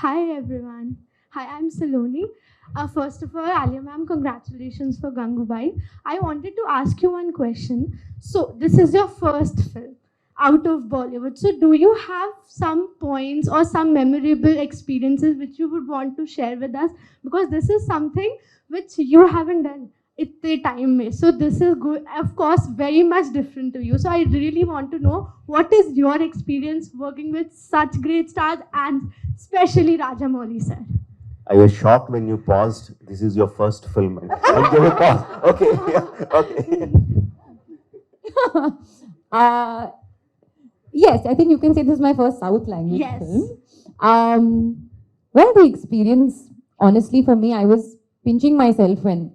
Hi everyone. Hi, I'm Saloni. First of all, Alia ma'am, congratulations for Gangubai. I wanted to ask you one question. So, this is your first film out of Bollywood. So, do you have some points or some memorable experiences which you would want to share with us? Because this is something which you haven't done. इतने time में. So this is good, of course, very much different to you. So I really want to know what is your experience working with such great stars and especially Rajamouli sir. I was shocked when you paused. This is your first film. And gave a pause. Okay, yeah, okay. Yes, I think you can say this is my first South language Yes. film. Well, the experience, honestly, for me, I was pinching myself when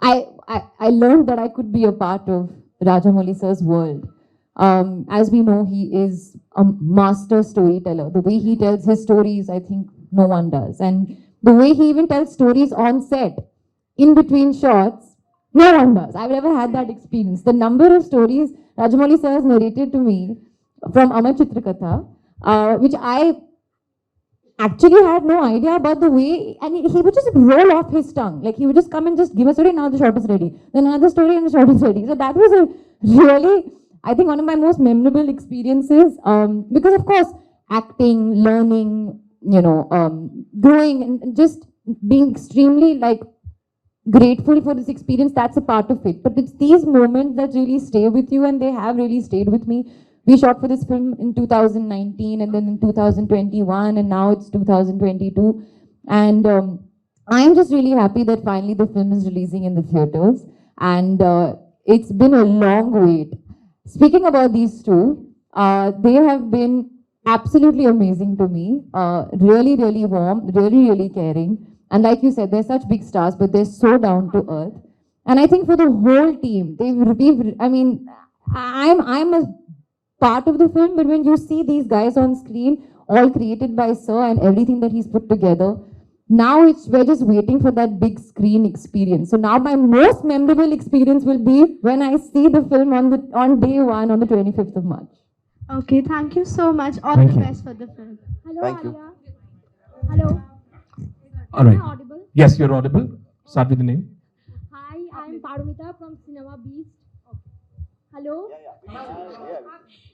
I learned that I could be a part of Rajamouli sir's world. As we know, he is a master storyteller. The way he tells his stories, I think no one does. And the way he even tells stories on set, in between shots, no one does. I've never had that experience. The number of stories Rajamouli sir has narrated to me from 𝗵𝗵𝗄𝗧, which I actually had no idea about the way, and he would just roll off his tongue. Like he would just come and just give a story, now the shot is ready. Then another story and the shot is ready. So that was a really, I think, one of my most memorable experiences. Because of course, acting, learning, growing and just being extremely grateful for this experience, that's a part of it. But it's these moments that really stay with you, and they have really stayed with me. We shot for this film in 2019 and then in 2021 and now it's 2022. And I'm just really happy that finally the film is releasing in the theaters. And it's been a long wait. Speaking about these two, they have been absolutely amazing to me. Really, really warm, really, really caring. And like you said, they're such big stars, but they're so down to earth. And I think for the whole team, I'm a part of the film, but when you see these guys on screen, all created by Sir and everything that he's put together, now we're just waiting for that big screen experience. So now my most memorable experience will be when I see the film on day one, on the 25th of March. Okay, thank you so much. All the best for the film. Hello, Thank you. Alia. Hello. All right. Am I audible? Yes, you're audible. Start with the name. Hi, I'm 𝗵𝗵𝗃𝗃 from Cinema Beast. Hello?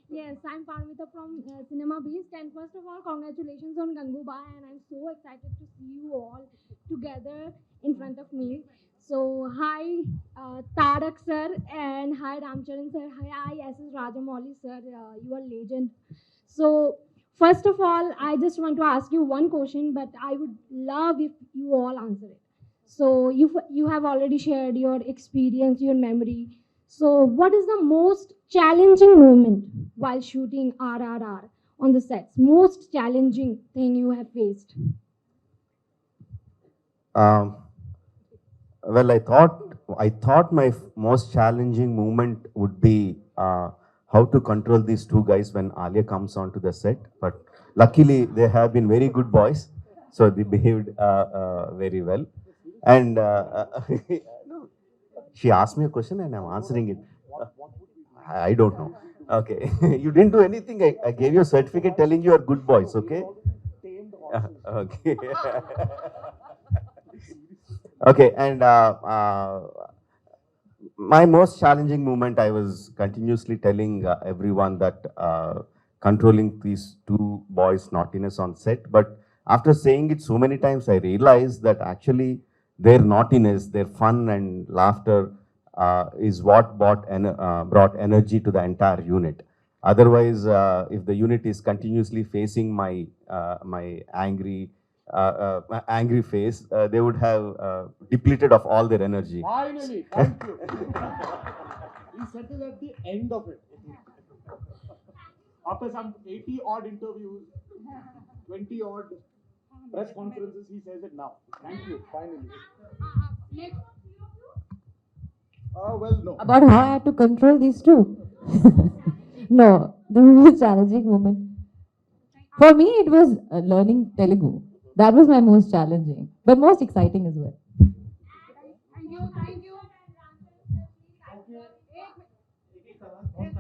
Yes, I'm 𝗵𝗵𝗃𝗃 from Cinema Beast. And first of all, congratulations on Gangubai. And I'm so excited to see you all together in front of me. So, hi, Tarak sir, and hi, Ramcharan sir. Hi, SS Rajamouli sir. You are legend. So, first of all, I just want to ask you one question, but I would love if you all answer it. So, you have already shared your experience, your memory. So, what is the most challenging moment while shooting RRR on the sets? Most challenging thing you have faced? Well, I thought my most challenging moment would be how to control these two guys when Alia comes onto the set. But luckily, they have been very good boys, so they behaved very well. And she asked me a question and I'm answering it. I don't know. Okay, you didn't do anything. I gave you a certificate telling you are good boys. Okay. Okay. Okay, and my most challenging moment, I was continuously telling everyone that controlling these two boys' naughtiness on set. But after saying it so many times, I realized that actually their naughtiness, their fun and laughter is what brought energy to the entire unit. Otherwise, if the unit is continuously facing my angry face, they would have depleted of all their energy. Finally, thank you. He said it at the end of it. After some 80 odd interviews, 20 odd press conferences, he says it now. Thank you, finally. Well, no. About how I had to control these two. No, the most challenging moment. For me, it was learning Telugu. That was my most challenging, but most exciting as well. Thank you.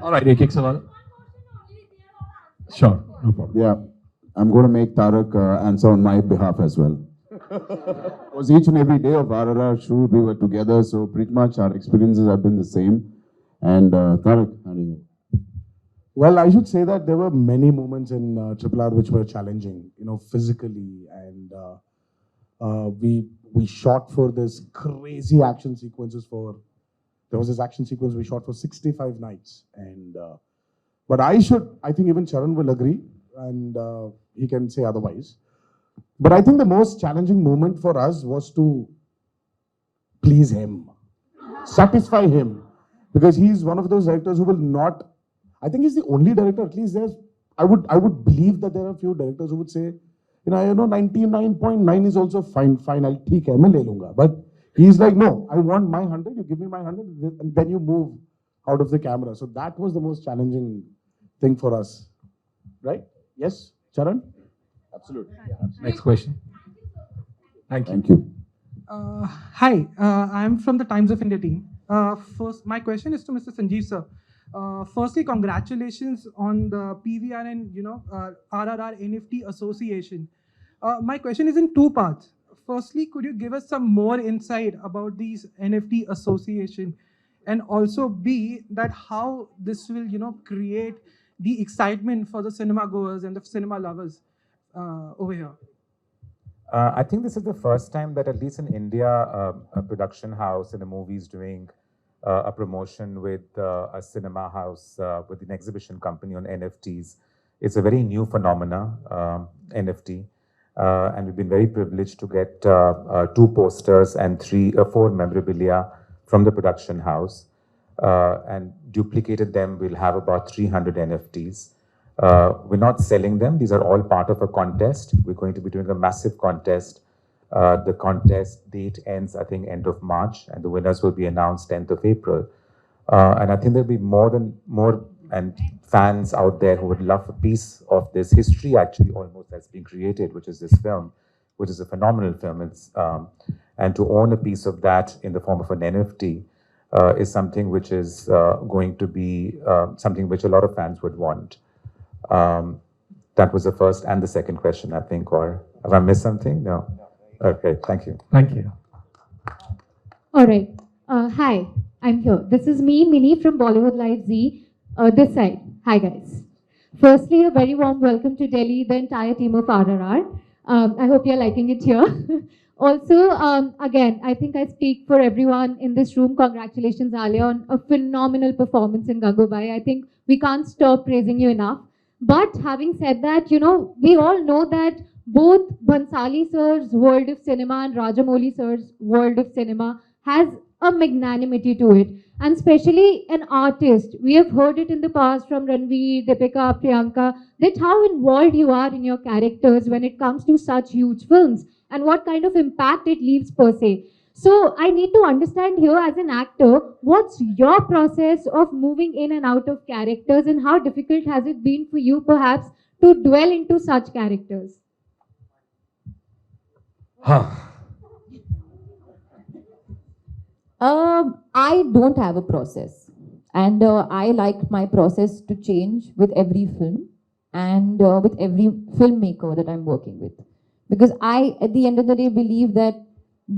All right, एक सवाल. Sure, no problem. Yeah. I'm going to make Tarak answer on my behalf as well. Because each and every day of RRR shoot, we were together, so pretty much our experiences have been the same. And Tarak, how do you? Well, I should say that there were many moments in RRR which were challenging, you know, physically, and we shot for this crazy action sequences for. There was this action sequence we shot for 65 nights, and but I think even Charan will agree, and he can say otherwise. But I think the most challenging moment for us was to please him, satisfy him, because he's one of those directors who will not. I think he's the only director, at least there's. I would believe that there are a few directors who would say, you know, 99.9 is also fine. I'll take it, मैं ले लूँगा. But he's like, no, I want my 100. You give me my 100, and then you move out of the camera. So that was the most challenging thing for us, right? Yes, Charan? Absolutely. Next question. Thank you. Thank you. Hi, I'm from the Times of India team. First, my question is to Mr. Sanjeev sir. Firstly, congratulations on the PVR and RRR NFT association. My question is in two parts. Firstly, could you give us some more insight about these NFT association, and also B, that how this will create the excitement for the cinema goers and the cinema lovers over here? I think this is the first time that, at least in India, a production house and a movie is doing a promotion with a cinema house, with an exhibition company on NFTs. It's a very new phenomena, NFT, and we've been very privileged to get 2 posters and 4 memorabilia from the production house, and duplicated them. We'll have about 300 NFTs. We're not selling them. These are all part of a contest. We're going to be doing a massive contest. The contest date ends, I think, end of March, and the winners will be announced 10th of April. And I think there'll be more fans out there who would love a piece of this history, actually, almost that's being created, which is this film, which is a phenomenal film. It's, and to own a piece of that in the form of an NFT is something which is going to be something which a lot of fans would want. That was the first and the second question, I think, or have I missed something? No. Okay, thank you. Thank you. All right. Hi, I'm here. This is me, Mini from Bollywood Live Z. This side. Hi, guys. Firstly, a very warm welcome to Delhi, the entire team of RRR. I hope you're liking it here. Also, again, I think I speak for everyone in this room. Congratulations, Alia, on a phenomenal performance in Gangubai. I think we can't stop praising you enough. But having said that, we all know that both Bhansali sir's world of cinema and Rajamouli sir's world of cinema has a magnanimity to it. And especially an artist, we have heard it in the past from Ranveer, Deepika, Priyanka, that how involved you are in your characters when it comes to such huge films and what kind of impact it leaves per se. So I need to understand here as an actor, what's your process of moving in and out of characters, and how difficult has it been for you perhaps to dwell into such characters? I don't have a process, and I like my process to change with every film and with every filmmaker that I'm working with, because I, at the end of the day, believe that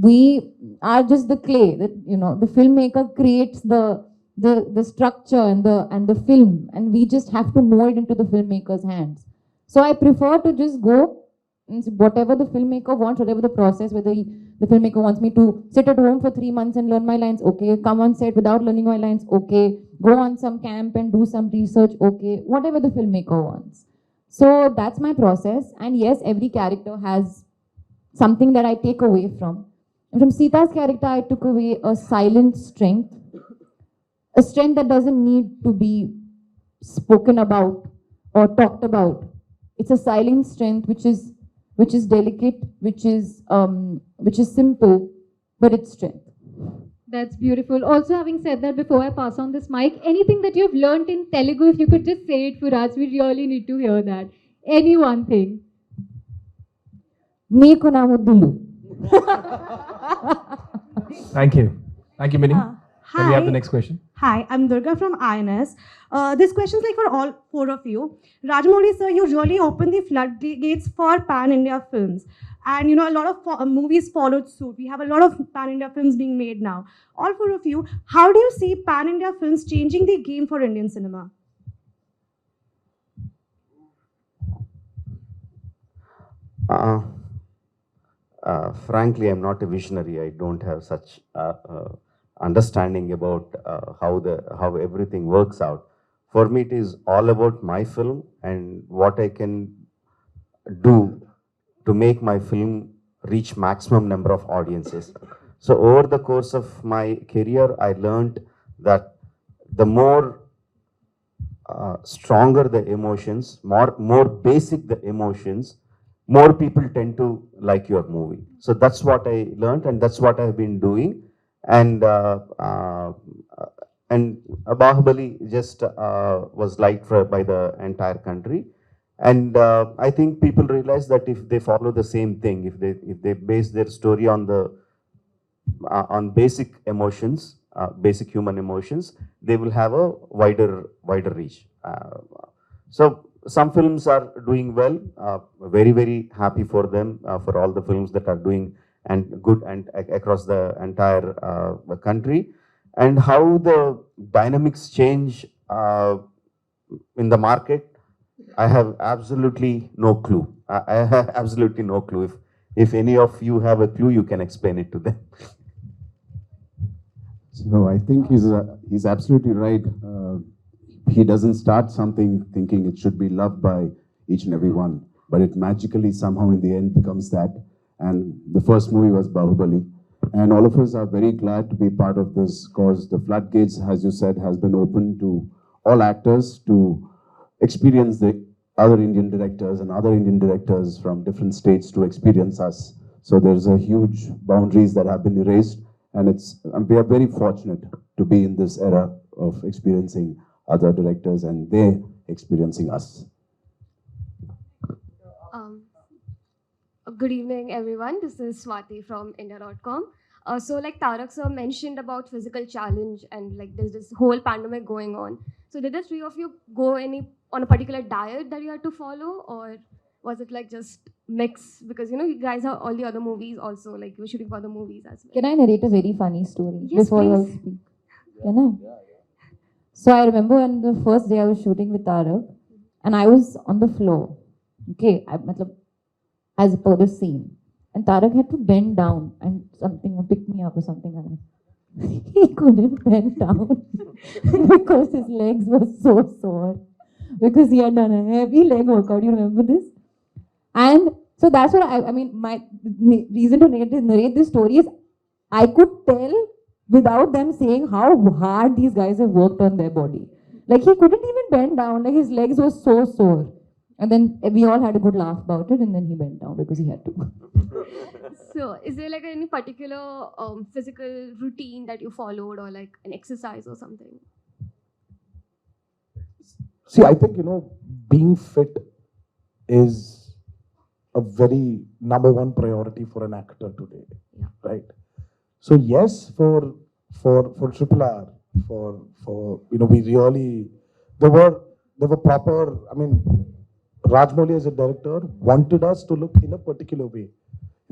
we are just the clay. That the filmmaker creates the structure and the film, and we just have to mold into the filmmaker's hands. So I prefer to just go. Whatever the filmmaker wants, whatever the process, whether the filmmaker wants me to sit at home for 3 months and learn my lines, okay. Come on set without learning my lines, okay. Go on some camp and do some research, okay. Whatever the filmmaker wants. So that's my process. And yes, every character has something that I take away from. And from Sita's character, I took away a silent strength. A strength that doesn't need to be spoken about or talked about. It's a silent strength which is delicate, which is simple, but it's strength. That's beautiful. Also, having said that, before I pass on this mic, anything that you've learned in Telugu, if you could just say it for us, we really need to hear that. Any one thing. Meeku na muddulu. Thank you. Thank you, Mini. Can we have the next question? Hi, I'm Durga from INS. This question is like for all four of you. Rajamouli sir, you really opened the floodgates for pan-India films. And a lot of movies followed suit. We have a lot of pan-India films being made now. All four of you, how do you see pan-India films changing the game for Indian cinema? Frankly, I'm not a visionary. I don't have such understanding about how everything works out. For me, it is all about my film and what I can do to make my film reach maximum number of audiences. So over the course of my career, I learned that the more stronger the emotions, more basic the emotions, more people tend to like your movie. So that's what I learned, and that's what I've been doing. And Bahubali just was liked by the entire country. And I think people realize that if they follow the same thing, if they base their story on on basic emotions, basic human emotions, they will have a wider reach. So some films are doing well. Very, very happy for them, for all the films that are doing and good and across the entire country. And how the dynamics change in the market, I have absolutely no clue. I have absolutely no clue. If any of you have a clue, you can explain it to them. So I think he's absolutely right. He doesn't start something thinking it should be loved by each and every one, but it magically somehow in the end becomes that. And the first movie was Bahubali. And all of us are very glad to be part of this because the floodgates, as you said, has been open to all actors to experience the other Indian directors and other Indian directors from different states to experience us. So there's a huge boundaries that have been erased, and we are very fortunate to be in this era of experiencing other directors and they experiencing us. Good evening, everyone. This is Swati from India.com. So like Tarak sir mentioned about physical challenge and like there's this whole pandemic going on. So did the three of you go on a particular diet that you had to follow, or was it like just mix? Because you guys have all the other movies also, like you were shooting for other movies as well. Can I narrate a very funny story before you all speak? Can I? So I remember on the first day I was shooting with Tarak and I was on the floor. Okay, as per the scene. And Tarak had to bend down and something pick me up or something. He couldn't bend down because his legs were so sore. Because he had done a heavy leg workout. You remember this? And so that's what I mean, my reason to narrate this story is I could tell without them saying how hard these guys have worked on their body. Like he couldn't even bend down, like his legs were so sore. And then we all had a good laugh about it, and then he bent down because he had to. So is there like any particular physical routine that you followed, or like an exercise or something? See, I think, being fit is a very #1 priority for an actor today, right? So yes, for RRR, we really, there were proper, Rajamouli as a director wanted us to look in a particular way,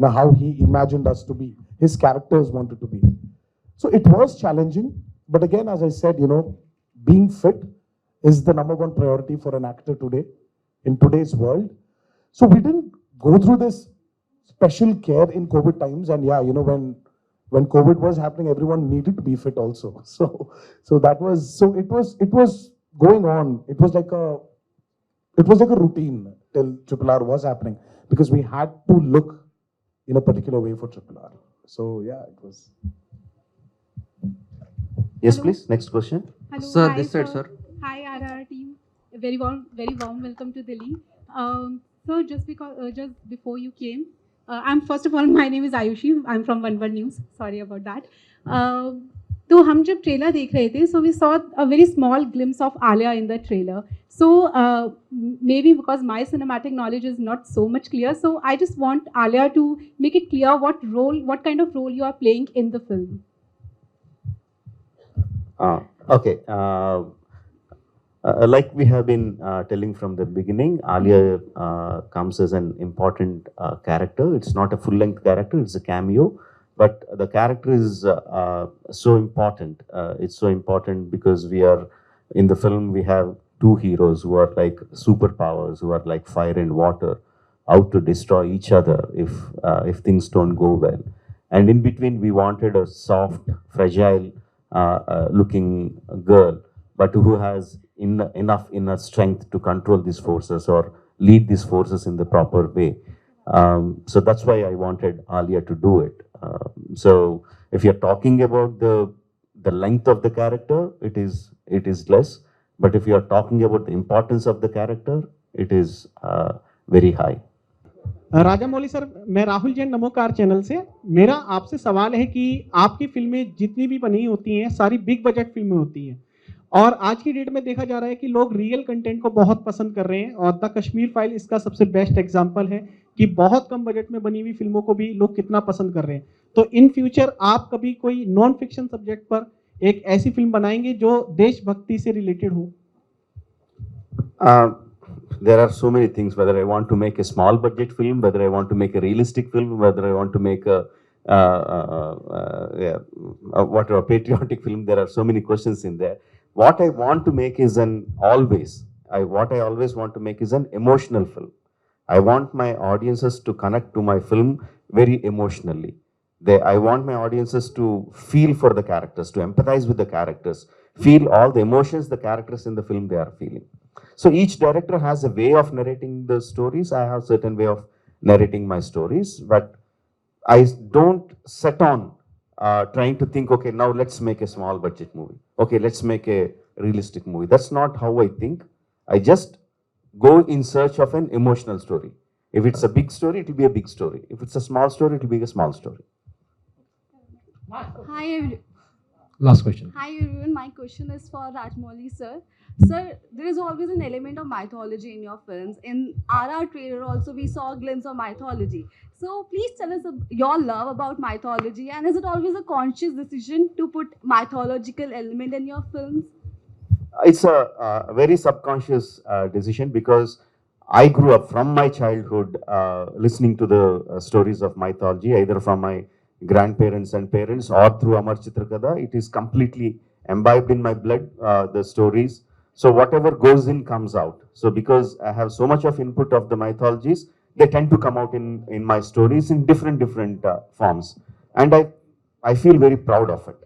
how he imagined us to be, his characters wanted to be. So it was challenging, but again, as I said, being fit is the #1 priority for an actor today, in today's world. So we didn't go through this special care in COVID times, and when COVID was happening, everyone needed to be fit also. So it was going on. It was like a routine till RRR was happening because we had to look in a particular way for RRR. So yeah, it was. Yes, Hello. please. Next question. Hello, Sir, hi, this side, sir. Hi, RR team. A very warm welcome to Delhi. So just before you came, first of all, my name is Ayushi. I'm from One News. Sorry about that. तो हम जब trailer देख रहे थे, so we saw a very small glimpse of Alia in the trailer. So maybe because my cinematic knowledge is not so much clear, so I just want Alia to make it clear what kind of role you are playing in the film. Okay. Like we have been telling from the beginning, Alia comes as an important character. It's not a full-length character, it's a cameo. But the character is so important. It's so important because in the film, we have two heroes who are like superpowers, who are like fire and water, out to destroy each other if things don't go well. And in between, we wanted a soft, fragile looking girl, but who has enough inner strength to control these forces or lead these forces in the proper way. So that's why I wanted Alia to do it. So if you're talking about the length of the character, it is less. But if you're talking about the importance of the character, it is very high. Rajamouli sir, मैं Rahul Jain Namokar channel से। मेरा आपसे सवाल है कि आपकी फिल्में जितनी भी बनी होती हैं सारी बिग बजट फिल्में होती हैं, और आज की डेट में देखा जा रहा है कि लोग रियल कंटेंट को बहुत पसंद कर रहे हैं, और द कश्मीर फाइल इसका सबसे बेस्ट एग्जांपल है कि बहुत कम बजट में बनी हुई फिल्मों को भी लोग कितना पसंद कर रहे हैं। तो इन फ्यूचर आप कभी कोई नॉन फिक्शन सब्जेक्ट पर एक ऐसी फिल्म बनाएंगे जो देशभक्ति से रिलेटेड हो? There are so many things, whether I want to make a small budget film, whether I want to make a realistic film, whether I want to make a patriotic film. There are so many questions in there. What I want to make is what I always want to make is an emotional film. I want my audiences to connect to my film very emotionally. I want my audiences to feel for the characters, to empathize with the characters, feel all the emotions the characters in the film they are feeling. So each director has a way of narrating the stories. I have a certain way of narrating my stories, but I don't set on trying to think, okay, now let's make a small budget movie. Okay, let's make a realistic movie. That's not how I think. I just go in search of an emotional story. If it's a big story, it will be a big story. If it's a small story, it will be a small story. Hi, Last question. Hi everyone, my question is for Rajamouli sir. Sir, there is always an element of mythology in your films. In RR trailer also we saw a glimpse of mythology. So please tell us your love about mythology, and is it always a conscious decision to put mythological element in your films? It's a very subconscious decision because I grew up from my childhood listening to the stories of mythology, either from my grandparents and parents or through 𝗵𝗲𝗍𝗑. It is completely imbibed in my blood, the stories. So whatever goes in comes out. So because I have so much of input of the mythologies, they tend to come out in my stories in different forms. And I feel very proud of it.